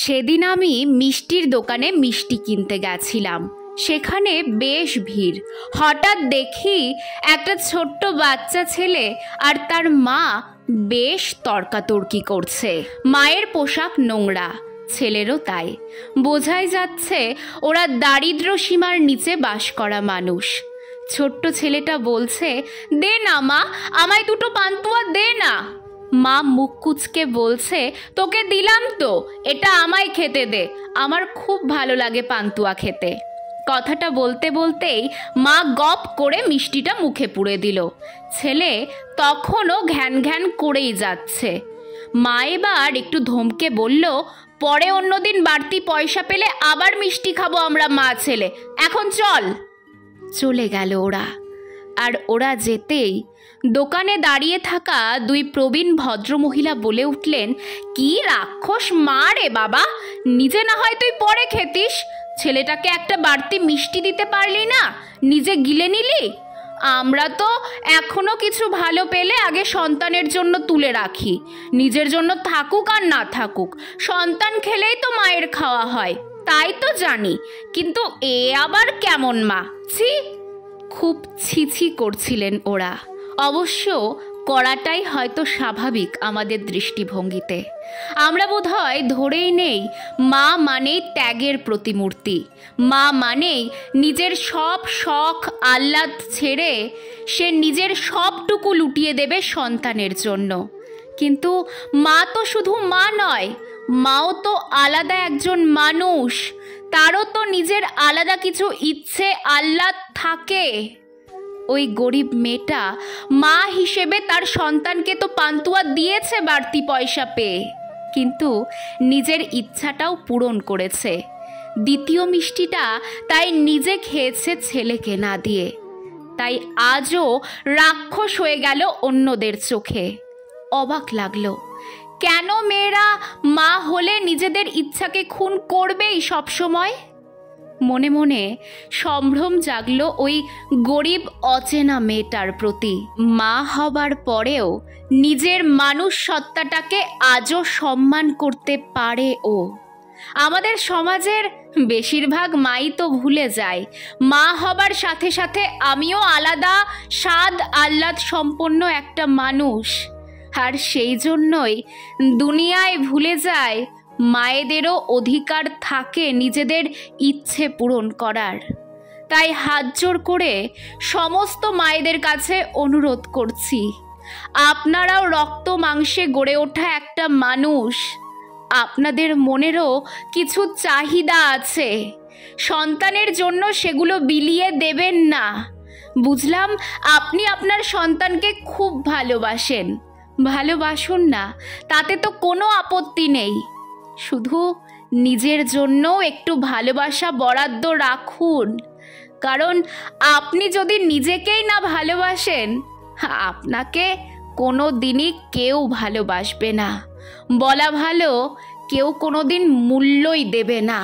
সেদিন আমি মিষ্টির দোকানে মিষ্টি কিনতে গেছিলাম। সেখানে বেশ ভিড়। হঠাৎ দেখি একটা ছোট্ট বাচ্চা ছেলে আর তার মা বেশ তর্কাতর্কি করছে। মায়ের পোশাক নোংরা, ছেলেরও তাই। বোঝাই যাচ্ছে ওরা দারিদ্র সীমার নিচে বাস করা মানুষ। ছোট্ট ছেলেটা বলছে, দে না মা, আমায় দুটো পান্তুয়া দে না। মা মুখ কুচকে বলছে, তোকে দিলাম তো, এটা আমায় খেতে দে, আমার খুব ভালো লাগে পান্তুয়া খেতে। কথাটা বলতে বলতেই মা গপ করে মিষ্টিটা মুখে পুরে দিল। ছেলে তখনও ঘ্যান ঘ্যান করেই যাচ্ছে। মা এবার একটু ধমকে বলল, পরে অন্যদিন বাড়তি পয়সা পেলে আবার মিষ্টি খাবো আমরা মা ছেলে, এখন চল। চলে গেল ওরা। আর ওরা যেতেই দোকানে দাঁড়িয়ে থাকা দুই প্রবীণ ভদ্রমহিলা বলে উঠলেন, কি রাক্ষস মা রে বাবা, নিজে না হয় তুই পরে খেতিস, ছেলেটাকে একটা বাড়তি মিষ্টি দিতে পারলি না, নিজে গিলে নিলি। আমরা তো এখনো কিছু ভালো পেলে আগে সন্তানের জন্য তুলে রাখি, নিজের জন্য থাকুক আর না থাকুক, সন্তান খেলেই তো মায়ের খাওয়া হয়, তাই তো জানি, কিন্তু এ আবার কেমন মা, ছি। খুব ছিছি করছিলেন ওরা। অবশ্য করাটাই হয়তো স্বাভাবিক আমাদের দৃষ্টিভঙ্গিতে। আমরা বোধহয় ধরেই নেই মা মানেই ত্যাগের প্রতিমূর্তি, মা মানেই নিজের সব শখ আহ্লাদ ছেড়ে সে নিজের সবটুকু লুটিয়ে দেবে সন্তানের জন্য। কিন্তু মা তো শুধু মা নয়, মাও তো আলাদা একজন মানুষ, তারও তো নিজের আলাদা কিছু ইচ্ছে আহ্লাদ থাকে। ওই গরিব মেয়েটা মা হিসেবে তার সন্তানকে তো পান্তুয়া দিয়েছে বাড়তি পয়সা পেয়ে, কিন্তু নিজের ইচ্ছাটাও পূরণ করেছে। দ্বিতীয় মিষ্টিটা তাই নিজে খেয়েছে ছেলেকে না দিয়ে। তাই আজও রাক্ষস হয়ে গেল অন্যদের চোখে। অবাক লাগলো, কেন মেয়েরা মা হলে নিজেদের ইচ্ছাকে খুন করবেই সবসময়। মনে মনে সম্ভ্রম জাগলো ওই গরিব অচেনা মেয়েটার প্রতি। মা হবার পরেও নিজের মানুষ সত্তাটাকে আজও সম্মান করতে পারে ও। আমাদের সমাজের বেশিরভাগ মাই তো ভুলে যায় মা হবার সাথে সাথে আমিও আলাদা স্বাদ আহ্লাদ সম্পন্ন একটা মানুষ। আর সেই জন্যই দুনিয়ায় ভুলে যায় মায়েদেরও অধিকার থাকে নিজেদের ইচ্ছে পূরণ করার। তাই হাত জোড় করে সমস্ত মায়েদের কাছে অনুরোধ করছি, আপনারাও রক্ত মাংসে গড়ে ওঠা একটা মানুষ, আপনাদের মনেরও কিছু চাহিদা আছে, সন্তানের জন্য সেগুলো বিলিয়ে দেবেন না। বুঝলাম আপনি আপনার সন্তানকে খুব ভালোবাসেন, ভালোবাসুন না, তাতে তো কোনো আপত্তি নেই, শুধু নিজের জন্য একটু ভালোবাসা বরাদ্দ রাখুন। কারণ আপনি যদি নিজেকেই না ভালোবাসেন, আপনাকে কোনো দিনই কেউ ভালোবাসবে না, বলা ভালো কেউ কোনো দিন মূল্যই দেবে না।